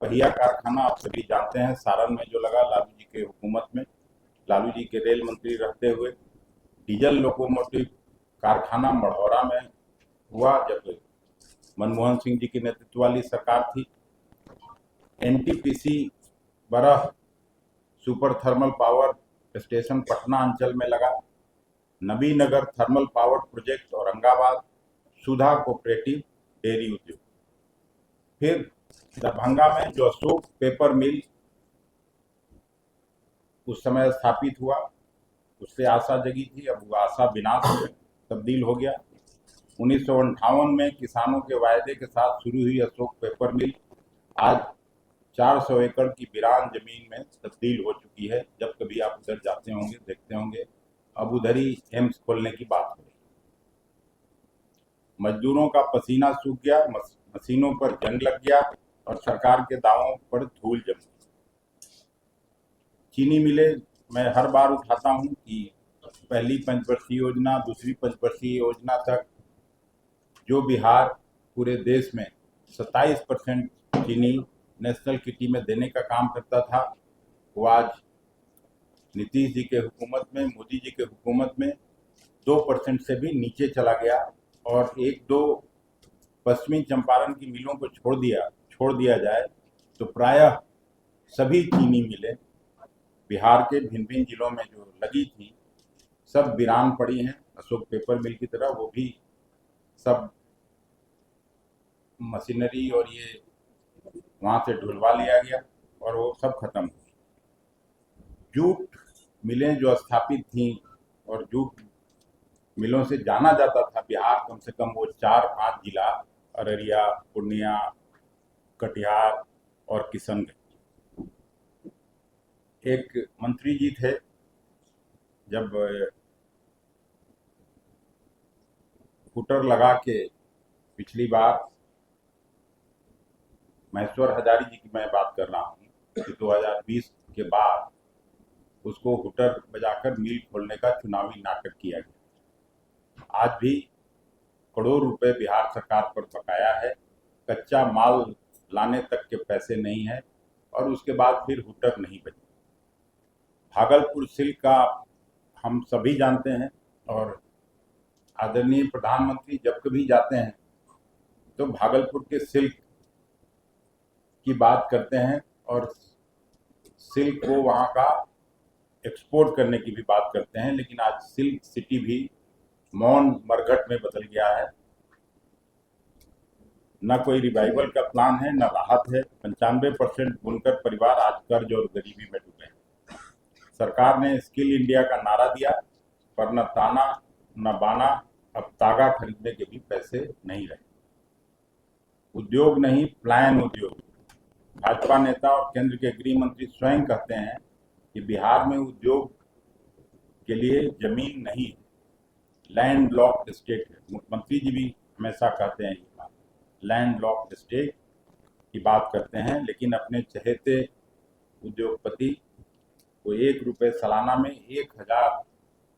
पहिया कारखाना आप सभी जानते हैं सारण में जो लगा लालू जी के हुकूमत में, लालू जी के रेल मंत्री रहते हुए। डीजल लोकोमोटिव कारखाना मढ़ौरा में हुआ जब मनमोहन सिंह जी की नेतृत्व वाली सरकार थी। NTPC Barh super thermal power station Patna अंचल में लगा। Nabinagar thermal power project Aurangabad, Sudha cooperative dairy उद्योग। फिर दरभंगा में जो अशोक पेपर मिल उस समय स्थापित हुआ, उससे आशा जगी थी, अब वो आशा विनाश में तब्दील हो गया। 1958 में किसानों के वायदे के साथ शुरू हुई अशोक पेपर मिल आज 400 एकड़ की वीरान जमीन में तब्दील हो चुकी है। जब कभी आप उधर जाते होंगे, देखते होंगे, अब उधर ही एम्स खोलने की बात हो रही। मजदूरों का पसीना सूख गया, मशीनों पर जंग लग गया और सरकार के दावों पर धूल जम गई। चीनी मिले मैं हर बार उठाता हूं कि पहली पंचवर्षीय योजना, दूसरी पंचवर्षीय योजना तक जो बिहार पूरे देश में 27% चीनी नेशनल किटी में देने का काम करता था, वो आज नीतीश जी के हुकूमत में, मोदी जी के हुकूमत में 2% से भी नीचे चला गया। और एक दो पश्चिमी चंपारण की मिलों को छोड़ दिया जाए तो प्रायः सभी चीनी मिलें बिहार के भिन्न भिन्न जिलों में जो लगी थी सब वीरान पड़ी हैं। अशोक पेपर मिल की तरह वो भी सब मशीनरी और ये वहां से ढुलवा लिया गया और वो सब खत्म हो गई। जूट मिलें जो स्थापित थी और जूट मिलों से जाना जाता था बिहार, कम से कम वो 4-5 जिला, अररिया, पूर्णिया, कटिहार और किशनगंज। एक मंत्री जी थे, जब फुटर लगा के पिछली बार, महेश्वर हजारी जी की मैं बात कर रहा हूँ कि 2020 के बाद उसको हुटर बजाकर मिल खोलने का चुनावी नाटक किया गया। आज भी करोड़ रुपए बिहार सरकार पर बकाया है, कच्चा माल लाने तक के पैसे नहीं है और उसके बाद फिर हुटर नहीं बची। भागलपुर सिल्क का हम सभी जानते हैं और आदरणीय प्रधानमंत्री जब कभी जाते हैं तो भागलपुर के सिल्क की बात करते हैं और सिल्क को वहाँ का एक्सपोर्ट करने की भी बात करते हैं। लेकिन आज सिल्क सिटी भी मौन मरघट में बदल गया है। न कोई रिवाइवल का प्लान है, न राहत है। 95% बुनकर परिवार आज कर्ज और गरीबी में डूबे हैं। सरकार ने स्किल इंडिया का नारा दिया पर न ताना न बाना, अब तागा खरीदने के भी पैसे नहीं रहे। उद्योग नहीं, प्लान उद्योग। भाजपा नेता और केंद्र के गृह मंत्री स्वयं कहते हैं कि बिहार में उद्योग के लिए जमीन नहीं है, लैंड लॉक्ड स्टेट है। मुख्यमंत्री जी भी हमेशा कहते हैं ये बात, लैंड लॉक्ड स्टेट की बात करते हैं, लेकिन अपने चहेते उद्योगपति को 1 रुपये सालाना में 1000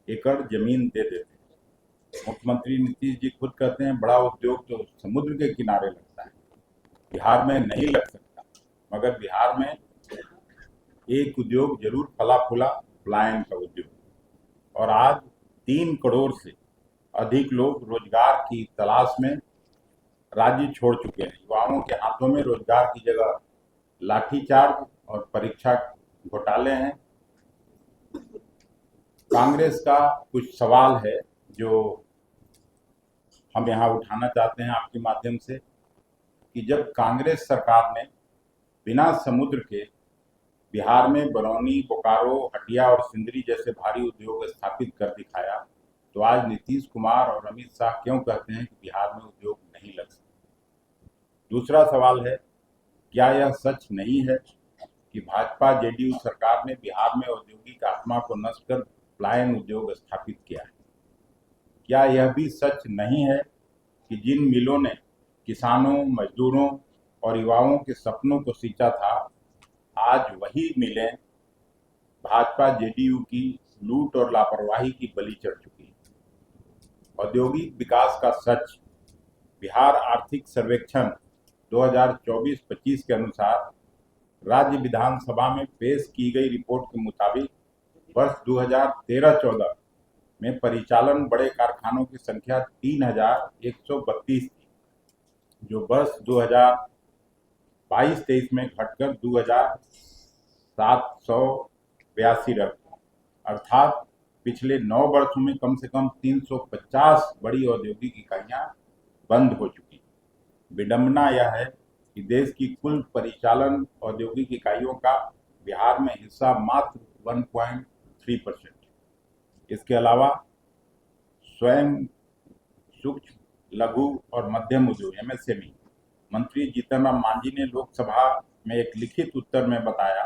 एकड़ जमीन दे देते हैं। मुख्यमंत्री नीतीश जी खुद कहते हैं बड़ा उद्योग तो समुद्र के किनारे लगता है, बिहार में नहीं लग सकता। मगर बिहार में एक उद्योग जरूर फला फूला, पलायन का उद्योग। और आज 3 करोड़ से अधिक लोग रोजगार की तलाश में राज्य छोड़ चुके हैं। युवाओं के हाथों में रोजगार की जगह लाठीचार्ज और परीक्षा घोटाले हैं। कांग्रेस का कुछ सवाल है जो हम यहाँ उठाना चाहते हैं आपके माध्यम से कि जब कांग्रेस सरकार ने बिना समुद्र के बिहार में बरौनी, बोकारो, हटिया और सिंदरी जैसे भारी उद्योग स्थापित कर दिखाया, तो आज नीतीश कुमार और अमित शाह क्यों कहते हैं कि बिहार में उद्योग नहीं लग सकते। दूसरा सवाल है, क्या यह सच नहीं है कि भाजपा जेडीयू सरकार ने बिहार में औद्योगिक आत्मा को नष्ट कर पलायन उद्योग स्थापित किया है? क्या यह भी सच नहीं है कि जिन मिलों ने किसानों, मजदूरों और युवाओं के सपनों को सींचा था, आज वही मिलें भाजपा जेडीयू की लूट और लापरवाही की बलि चढ़ चुकी है? औद्योगिक विकास का सच। बिहार आर्थिक सर्वेक्षण 2024-25 के अनुसार राज्य विधानसभा में पेश की गई रिपोर्ट के मुताबिक वर्ष 2013-14 में परिचालन बड़े कारखानों की संख्या 3132 थी, जो वर्ष 2022-23 में घटकर 2782 रह गई। अर्थात पिछले 9 वर्षों में कम से कम 350 बड़ी औद्योगिक इकाइयां बंद हो चुकी। विडंबना यह है कि देश की कुल परिचालन औद्योगिक इकाइयों का बिहार में हिस्सा मात्र 1.3%। इसके अलावा स्वयं सूक्ष्म, लघु और मध्यम उद्योग MSME मंत्री जीतन राम मांझी ने लोकसभा में एक लिखित उत्तर में बताया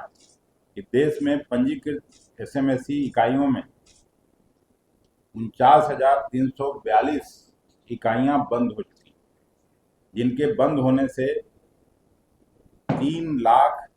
कि देश में पंजीकृत SMSE इकाइयों में 49,342 इकाइयां बंद हो चुकी, जिनके बंद होने से 3,00,000